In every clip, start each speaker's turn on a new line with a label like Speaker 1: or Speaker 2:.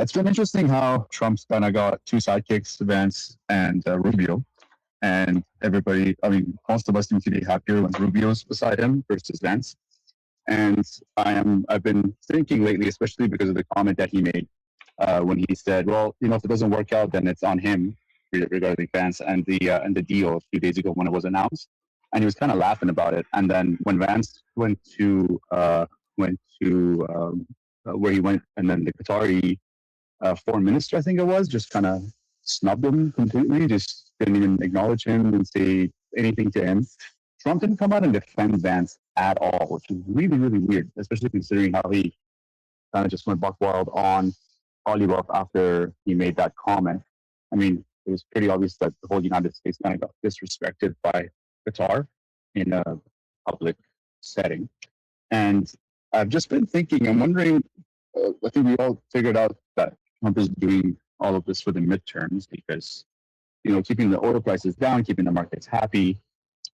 Speaker 1: It's been interesting how Trump's kind of got two sidekicks, Vance and Rubio. And everybody, I mean, most of us seem to be happier when Rubio's beside him versus Vance. And I've been thinking lately, especially because of the comment that he made when he said, "Well, if it doesn't work out, then it's on him," regarding Vance and the deal a few days ago when it was announced. And he was kind of laughing about it. And then when Vance went to where he went, and then the Qatari foreign minister, I think it was, just kind of snubbed him completely, just didn't even acknowledge him and say anything to him. Trump didn't come out and defend Vance at all, which is really, really weird, especially considering how he kind of just went buck wild on Oliver after he made that comment. I mean, it was pretty obvious that the whole United States kind of got disrespected by Qatar in a public setting. And I've just been thinking, I'm wondering, I think we all figured out that Trump is doing all of this for the midterms because, keeping the oil prices down, keeping the markets happy,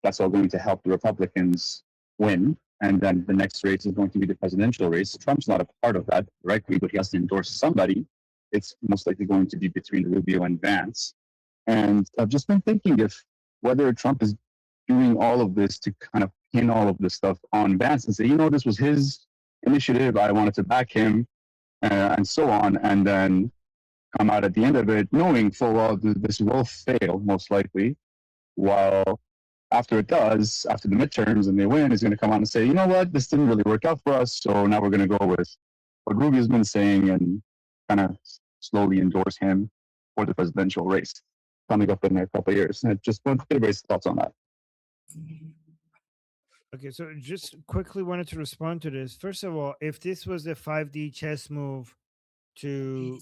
Speaker 1: that's all going to help the Republicans win. And then the next race is going to be the presidential race. Trump's not a part of that directly, but he has to endorse somebody. It's most likely going to be between Rubio and Vance. And I've just been thinking if whether Trump is doing all of this to kind of pin all of this stuff on Vance and say, this was his initiative, I wanted to back him, and so on, and then come out at the end of it knowing full well this will fail, most likely, while after it does, after the midterms and they win, he's going to come out and say, what, this didn't really work out for us, so now we're going to go with what Rubio's been saying and kind of slowly endorse him for the presidential race coming up in a couple of years. And I just want to get everybody's thoughts on that.
Speaker 2: Okay, so just quickly wanted to respond to this. First of all, if this was a 5D chess move to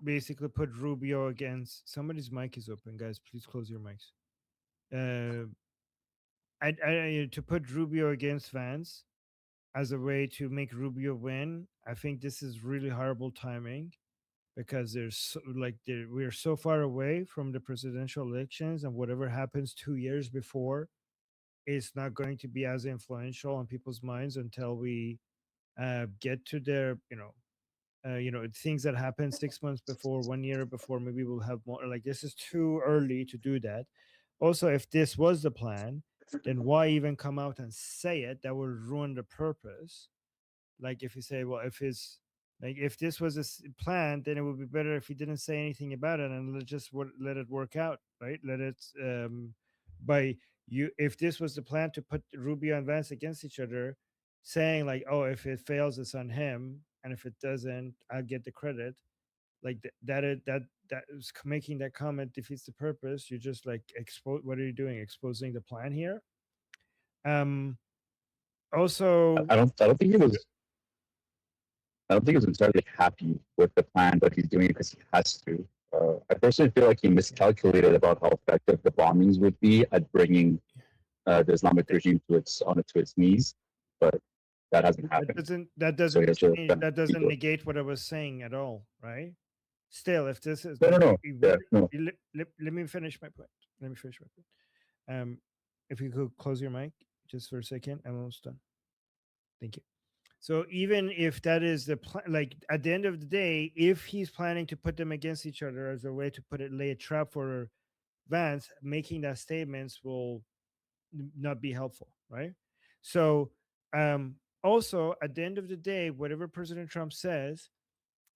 Speaker 2: basically put Rubio against somebody's mic is open, guys. Please close your mics. To put Rubio against Vance as a way to make Rubio win, I think this is really horrible timing because we're so far away from the presidential elections, and whatever happens 2 years before is not going to be as influential on people's minds until we get to their things that happen 6 months before, 1 year before. Maybe we'll have more. Like, this is too early to do that. Also, if this was the plan, then why even come out and say it? That would ruin the purpose. Like, if you say, well, if this was a plan, then it would be better if he didn't say anything about it and let it work out, right? Let it by you. If this was the plan to put Rubio and Vance against each other, saying like, oh, if it fails, it's on him, and if it doesn't, I'll get the credit. Like that is making that comment defeats the purpose. You just like expose. What are you doing? Exposing the plan here. Also,
Speaker 1: I don't think he was. I don't think he was entirely happy with the plan, but he's doing it because he has to. I personally feel like he miscalculated about how effective the bombings would be at bringing the Islamic regime to its knees, but that hasn't happened.
Speaker 2: That doesn't negate what I was saying at all, right? Still, if this is
Speaker 1: no.
Speaker 2: Let me finish my point. If you could close your mic just for a second, I'm almost done. Thank you. So even if that is the plan, like at the end of the day, if he's planning to put them against each other as a way to lay a trap for Vance, making that statements will not be helpful, right? So also at the end of the day, whatever President Trump says,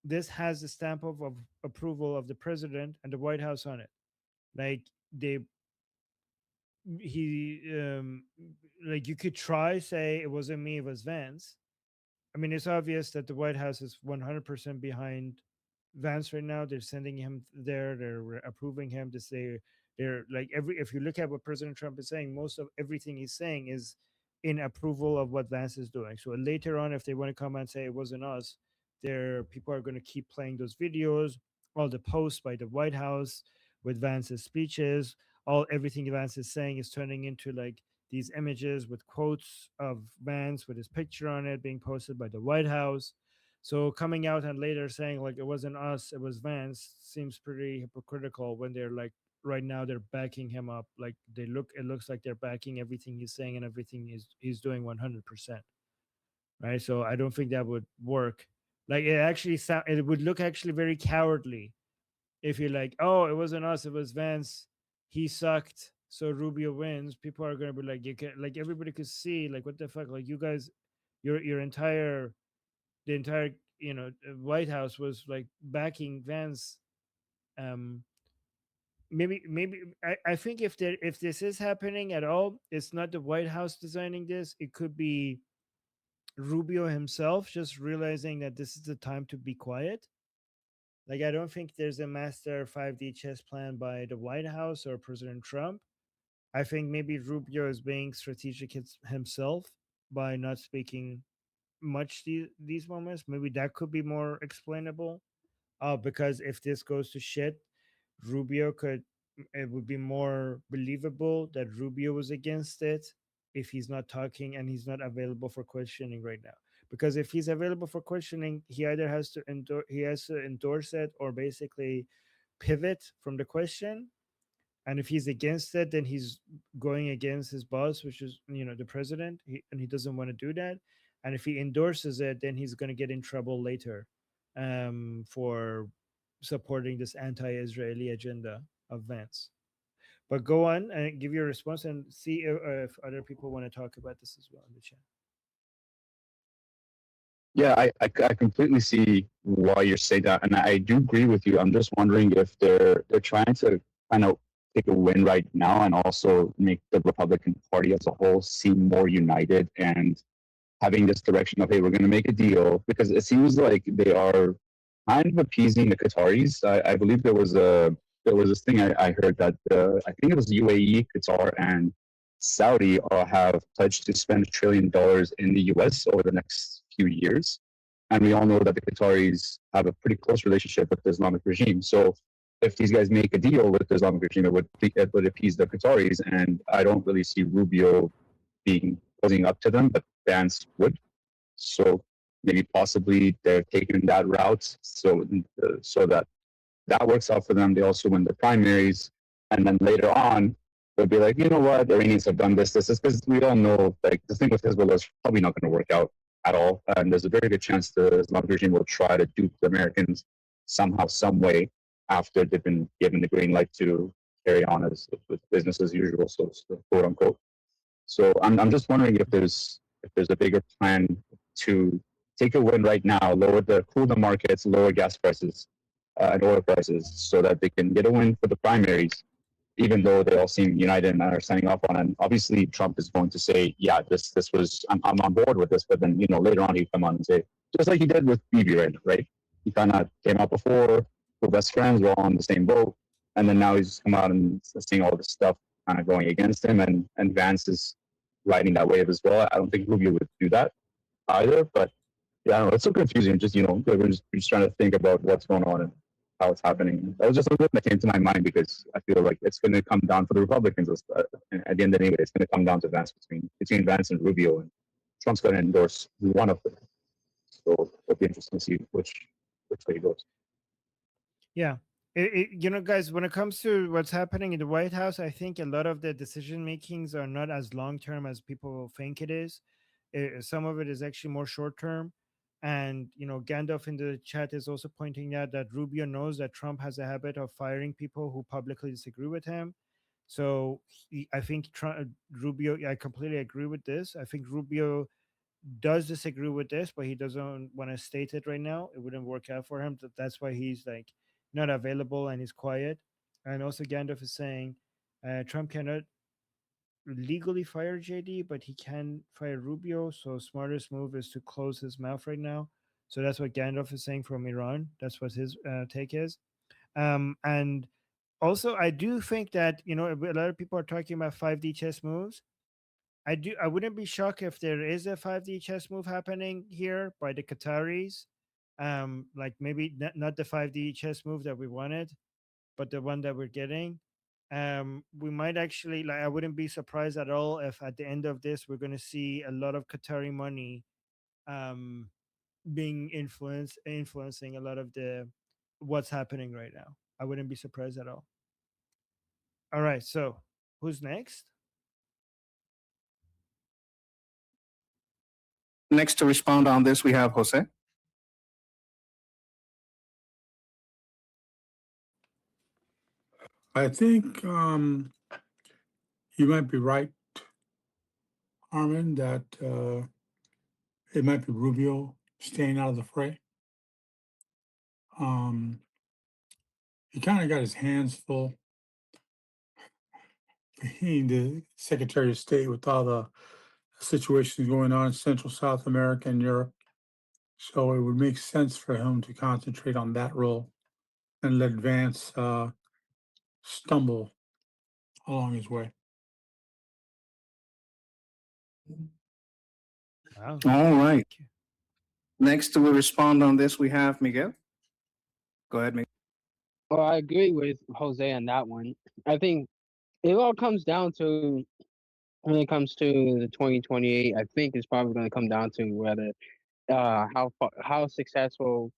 Speaker 2: this has the stamp of approval of the president and the White House on it. Like like you could try say it wasn't me, it was Vance. I mean, it's obvious that the White House is 100% behind Vance right now. They're sending him there. They're approving him to say they're like if you look at what President Trump is saying, most of everything he's saying is in approval of what Vance is doing. So later on, if they want to come and say it wasn't us, people are going to keep playing those videos, all the posts by the White House with Vance's speeches, everything Vance is saying is turning into like these images with quotes of Vance with his picture on it being posted by the White House. So coming out and later saying like it wasn't us, it was Vance seems pretty hypocritical when they're like right now they're backing him up. Like it looks like they're backing everything he's saying and everything he's doing 100%. Right. So I don't think that would work. Like it actually sound, it would look actually very cowardly if you're like, oh, it wasn't us, it was Vance, he sucked, so Rubio wins. People are gonna be like, you can, like everybody could see, like what the fuck, like you guys, your entire, the entire, White House was like backing Vance. Um, maybe I think if there, if this is happening at all, it's not the White House designing this. It could be Rubio himself just realizing that this is the time to be quiet. Like, I don't think there's a master 5D chess plan by the White House or President Trump. I think maybe Rubio is being strategic himself by not speaking much these moments. Maybe that could be more explainable. Because if this goes to shit, Rubio could, it would be more believable that Rubio was against it if he's not talking and he's not available for questioning right now. Because if he's available for questioning, he either has to endorse it or basically pivot from the question. And if he's against it, then he's going against his boss, which is, the president, and he doesn't want to do that. And if he endorses it, then he's going to get in trouble later, for supporting this anti-Israeli agenda of Vance. But go on and give your response and see if other people want to talk about this as well in the chat.
Speaker 1: Yeah, I completely see why you're saying that, and I do agree with you. I'm just wondering if they're trying to kind of take a win right now and also make the Republican Party as a whole seem more united and having this direction of, hey, we're going to make a deal, because it seems like they are kind of appeasing the Qataris. I believe there was this thing I heard that I think it was UAE, Qatar, and Saudi have pledged to spend $1 trillion in the U.S. over the next few years, and we all know that the Qataris have a pretty close relationship with the Islamic regime. So if these guys make a deal with the Islamic regime, it would appease the Qataris, and I don't really see Rubio being posing up to them, but Vance would. So maybe possibly they're taking that route, so that that works out for them. They also win the primaries, and then later on they'll be like, you know what, the Iranians have done this, because we all know like the thing with Hezbollah is probably not going to work out at all, and there's a very good chance the Islamic regime will try to dupe the Americans somehow, some way, after they've been given the green light to carry on as with business as usual, so quote unquote. So I'm just wondering if there's a bigger plan to take a win right now, cool the markets, lower gas prices and oil prices, so that they can get a win for the primaries, even though they all seem united and are signing off on it. And obviously, Trump is going to say, "Yeah, this was I'm on board with this," but then later on he come on and say, just like he did with Bibi, right? He kind of came out before, we're best friends, we're all on the same boat, and then now he's come out and saying all this stuff, kind of going against him, and Vance is riding that wave as well. I don't think Rubio would do that either, but yeah, I don't know. It's so confusing. Just we're just trying to think about what's going on and how it's happening. That was just something that came to my mind, because I feel like it's going to come down for the Republicans. At the end of the day, it's going to come down to Vance, between Vance and Rubio, and Trump's going to endorse one of them. So it'll be interesting to see which way it goes.
Speaker 2: Yeah. Guys, when it comes to what's happening in the White House, I think a lot of the decision makings are not as long term as people think it is. Some of it is actually more short term. And, Gandalf in the chat is also pointing out that Rubio knows that Trump has a habit of firing people who publicly disagree with him. So I think Rubio, I completely agree with this. I think Rubio does disagree with this, but he doesn't want to state it right now. It wouldn't work out for him. That's why he's like not available and he's quiet. And also, Gandalf is saying Trump cannot legally fire JD, but he can fire Rubio. So smartest move is to close his mouth right now. So that's what Gandalf is saying from Iran. That's what his take is. And also, I do think that a lot of people are talking about 5D chess moves. I wouldn't be shocked if there is a 5D chess move happening here by the Qataris. Like maybe not the 5D chess move that we wanted, but the one that we're getting. We might actually, like, I wouldn't be surprised at all if at the end of this we're going to see a lot of Qatari money um being influencing a lot of the what's happening right now. I wouldn't be surprised at all. All right, so who's next?
Speaker 3: Next to respond on this, we have Jose. I think you might be right, Armin, that it might be Rubio staying out of the fray. Um, he kind of got his hands full being the Secretary of State with all the situations going on in Central South America and Europe. So it would make sense for him to concentrate on that role and let Vance stumble along his way.
Speaker 2: Wow.
Speaker 4: All right.
Speaker 2: Thank you.
Speaker 4: Next to respond on this, we have Miguel. Go ahead, Miguel.
Speaker 5: Well, I agree with Jose on that one. I think it all comes down to when it comes to the 2028. I think it's probably going to come down to whether how successful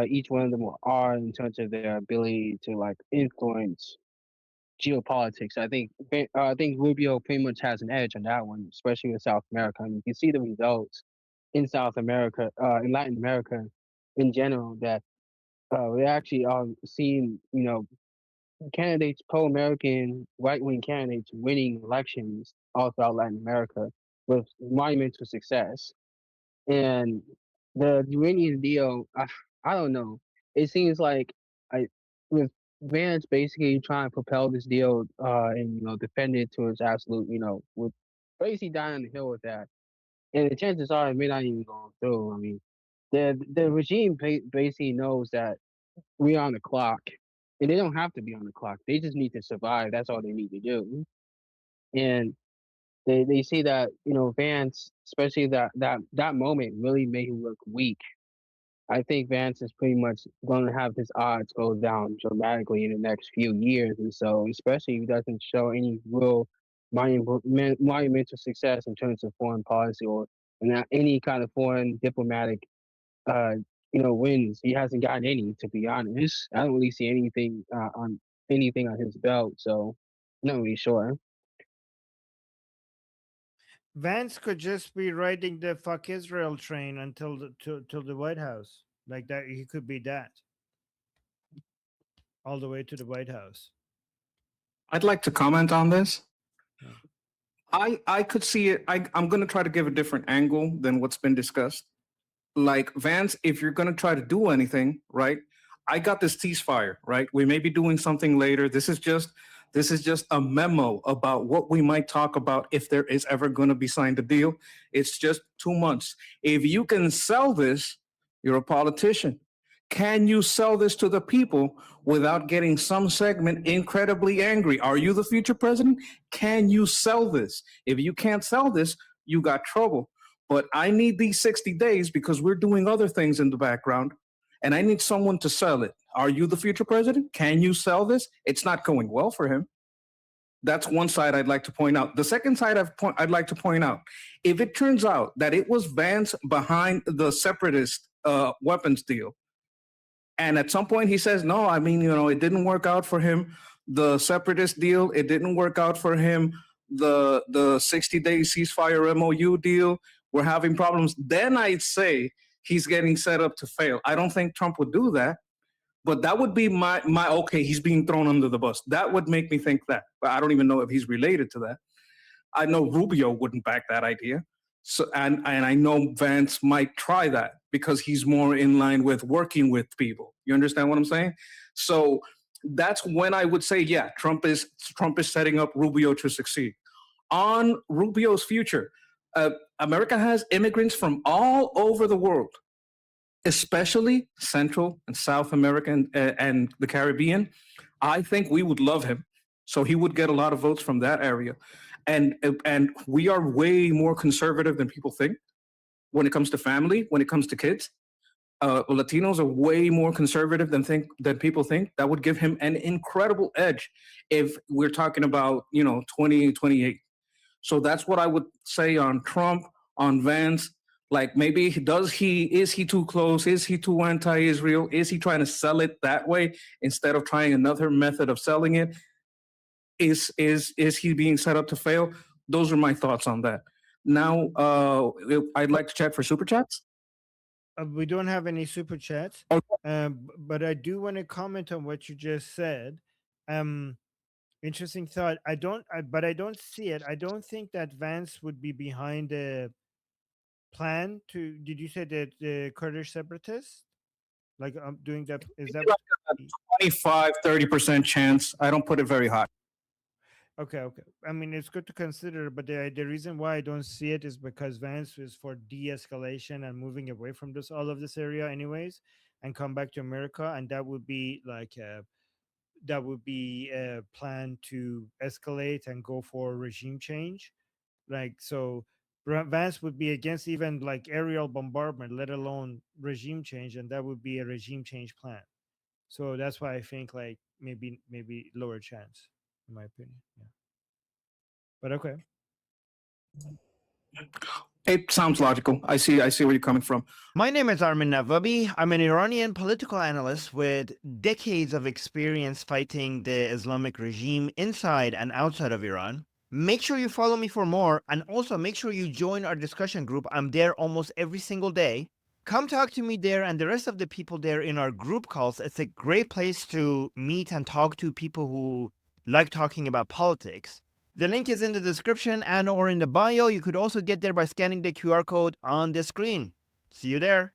Speaker 5: each one of them are in terms of their ability to like influence geopolitics. I think Rubio pretty much has an edge on that one, especially in South America. I mean, you can see the results in South America, in Latin America in general, that we actually are seeing, candidates, pro-American right-wing candidates winning elections all throughout Latin America with monumental success. And the Iranian deal, I don't know. It seems like I with Vance basically trying to propel this deal and defend it to its absolute, with basically dying on the hill with that. And the chances are it may not even go through. I mean, the regime basically knows that we're on the clock, and they don't have to be on the clock. They just need to survive. That's all they need to do. And they see that Vance, especially that moment, really made him look weak. I think Vance is pretty much going to have his odds go down dramatically in the next few years, and so especially if he doesn't show any real monumental success in terms of foreign policy or not any kind of foreign diplomatic uh, wins. He hasn't gotten any, to be honest. I don't really see anything on his belt, so I'm not really sure.
Speaker 2: Vance could just be riding the fuck Israel train until till the White House. Like that, he could be that all the way to the White House.
Speaker 4: I'd like to comment on this.
Speaker 2: Yeah.
Speaker 4: I could see it. I'm going to try to give a different angle than what's been discussed. Like Vance, if you're going to try to do anything, right? I got this ceasefire, right? We may be doing something later. This is just a memo about what we might talk about if there is ever going to be signed a deal. It's just 2 months. If you can sell this, you're a politician. Can you sell this to the people without getting some segment incredibly angry? Are you the future president? Can you sell this? If you can't sell this, you got trouble. But I need these 60 days because we're doing other things in the background, and I need someone to sell it. Are you the future president? Can you sell this? It's not going well for him. That's one side I'd like to point out. The second side I'd like to point out, if it turns out that it was Vance behind the separatist weapons deal, and at some point he says, no, I mean, it didn't work out for him. The separatist deal, it didn't work out for him. The 60-day ceasefire MOU deal, we're having problems. Then I'd say he's getting set up to fail. I don't think Trump would do that, but that would be my okay, he's being thrown under the bus. That would make me think that. But I don't even know if he's related to that. I know Rubio wouldn't back that idea. So and I know Vance might try that because he's more in line with working with people. You understand what I'm saying? So that's when I would say, yeah, Trump is setting up Rubio to succeed. On Rubio's future, America has immigrants from all over the world, especially Central and South America and the Caribbean. I think we would love him. So he would get a lot of votes from that area. And we are way more conservative than people think when it comes to family, when it comes to kids. Latinos are way more conservative than people think. That would give him an incredible edge if we're talking about 2028. So that's what I would say on Trump, on Vance. Like maybe is he too close? Is he too anti-Israel? Is he trying to sell it that way instead of trying another method of selling it? Is he being set up to fail? Those are my thoughts on that. Now, I'd like to check for super chats.
Speaker 2: We don't have any super chats,
Speaker 4: Okay.
Speaker 2: but I do want to comment on what you just said. Interesting thought. But I don't see it. I don't think that Vance would be behind the plan to. Did you say that the Kurdish separatists, like doing that? Is that
Speaker 4: Like a 25-30% chance. I don't put it very high.
Speaker 2: okay? Okay. I mean, it's good to consider, but the reason why I don't see it is because Vance is for de-escalation and moving away from all of this area, anyways, and come back to America, and that would be like that would be a plan to escalate and go for regime change. Like, so Vance would be against even like aerial bombardment, let alone regime change, and that would be a regime change plan. So that's why I think like maybe lower chance, in my opinion. Yeah. But okay.
Speaker 4: It sounds logical. I see where you're coming from.
Speaker 6: My name is Armin Navabi. I'm an Iranian political analyst with decades of experience fighting the Islamic regime inside and outside of Iran. Make sure you follow me for more, and also make sure you join our discussion group. I'm there almost every single day. Come talk to me there and the rest of the people there in our group calls. It's a great place to meet and talk to people who like talking about politics. The link is in the description and or in the bio. You could also get there by scanning the QR code on the screen. See you there.